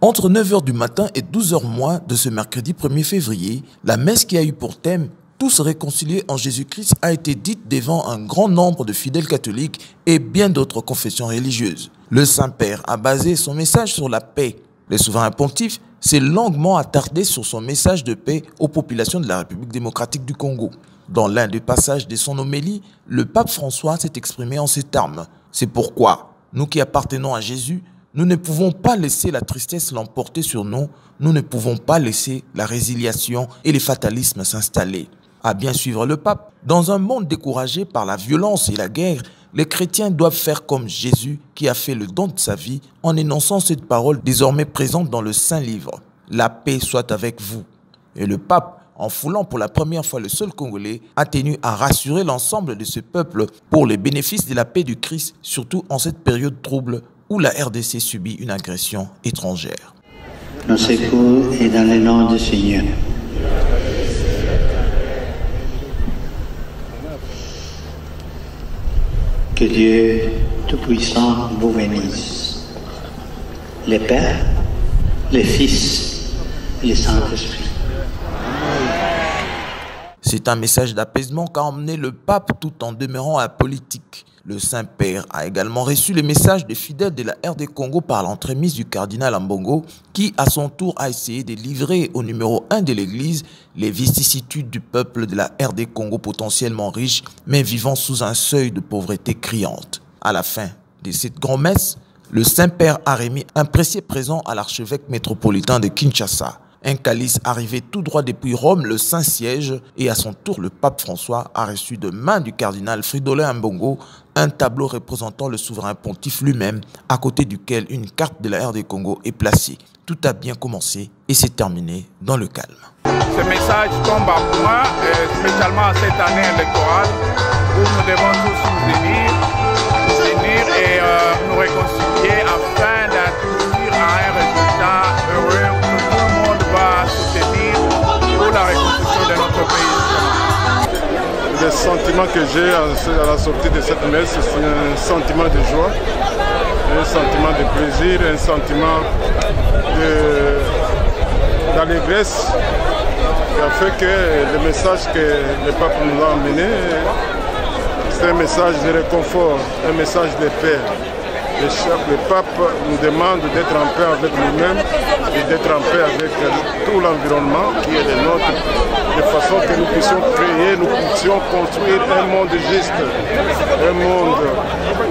Entre 9h du matin et 12h moins de ce mercredi 1er février, la messe qui a eu pour thème « Tous réconciliés en Jésus-Christ » a été dite devant un grand nombre de fidèles catholiques et bien d'autres confessions religieuses. Le Saint-Père a basé son message sur la paix. Le souverain pontife s'est longuement attardé sur son message de paix aux populations de la République démocratique du Congo. Dans l'un des passages de son homélie, le pape François s'est exprimé en ces termes. C'est pourquoi, nous qui appartenons à Jésus, nous ne pouvons pas laisser la tristesse l'emporter sur nous, nous ne pouvons pas laisser la résiliation et les fatalismes s'installer. À bien suivre le pape, dans un monde découragé par la violence et la guerre, les chrétiens doivent faire comme Jésus qui a fait le don de sa vie en énonçant cette parole désormais présente dans le Saint-Livre. La paix soit avec vous. Et le pape, en foulant pour la première fois le sol congolais, a tenu à rassurer l'ensemble de ce peuple pour les bénéfices de la paix du Christ, surtout en cette période trouble où la RDC subit une agression étrangère. Nos secours est dans le nom du Seigneur. Que Dieu Tout-Puissant vous bénisse, le Père, le Fils et le Saint-Esprit. C'est un message d'apaisement qu'a emmené le pape tout en demeurant apolitique. Le Saint-Père a également reçu le message des fidèles de la RD Congo par l'entremise du cardinal Ambongo qui, à son tour, a essayé de livrer au numéro 1 de l'Église les vicissitudes du peuple de la RD Congo potentiellement riche mais vivant sous un seuil de pauvreté criante. À la fin de cette grand-messe, le Saint-Père a remis un précieux présent à l'archevêque métropolitain de Kinshasa. Un calice arrivé tout droit depuis Rome, le Saint-Siège, et à son tour, le pape François a reçu de main du cardinal Fridolin Ambongo un tableau représentant le souverain pontife lui-même, à côté duquel une carte de la RD Congo est placée. Tout a bien commencé et s'est terminé dans le calme. Ce message tombe à point, spécialement à cette année électorale, où nous devons tous nous unir et nous réconcilier afin d'aboutir à un résultat heureux que tout le monde va soutenir pour la reconstruction de notre pays. Le sentiment que j'ai à la sortie de cette messe, c'est un sentiment de joie, un sentiment de plaisir, un sentiment d'allégresse qui a fait que le message que le pape nous a emmené, c'est un message de réconfort, un message de paix. Le pape nous demande d'être en paix avec nous-mêmes et d'être en paix avec tout l'environnement qui est le nôtre, de façon que nous puissions créer, nous puissions construire un monde juste, un monde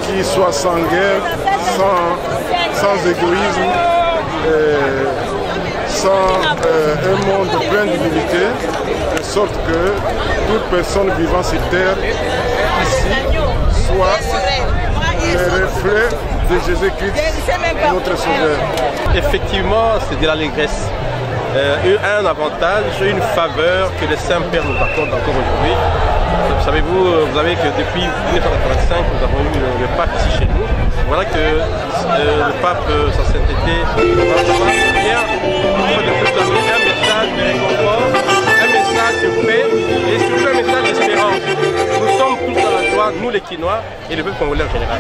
qui soit sans guerre, sans égoïsme, un monde plein d'humilité, de sorte que toute personne vivant sur terre ici soit le reflet de Jésus-Christ, notre Sauveur. Effectivement, c'est de l'allégresse. Un avantage, une faveur que le Saint-Père nous accorde encore aujourd'hui. Vous savez que depuis 1985, nous avons eu le pape ici chez nous. Voilà que le pape, sa sainteté, va bien de proclamer un message de réconfort, un message de paix et surtout un message d'espérance. Nous sommes tous dans la joie, nous les Quinois et le peuple congolais en général.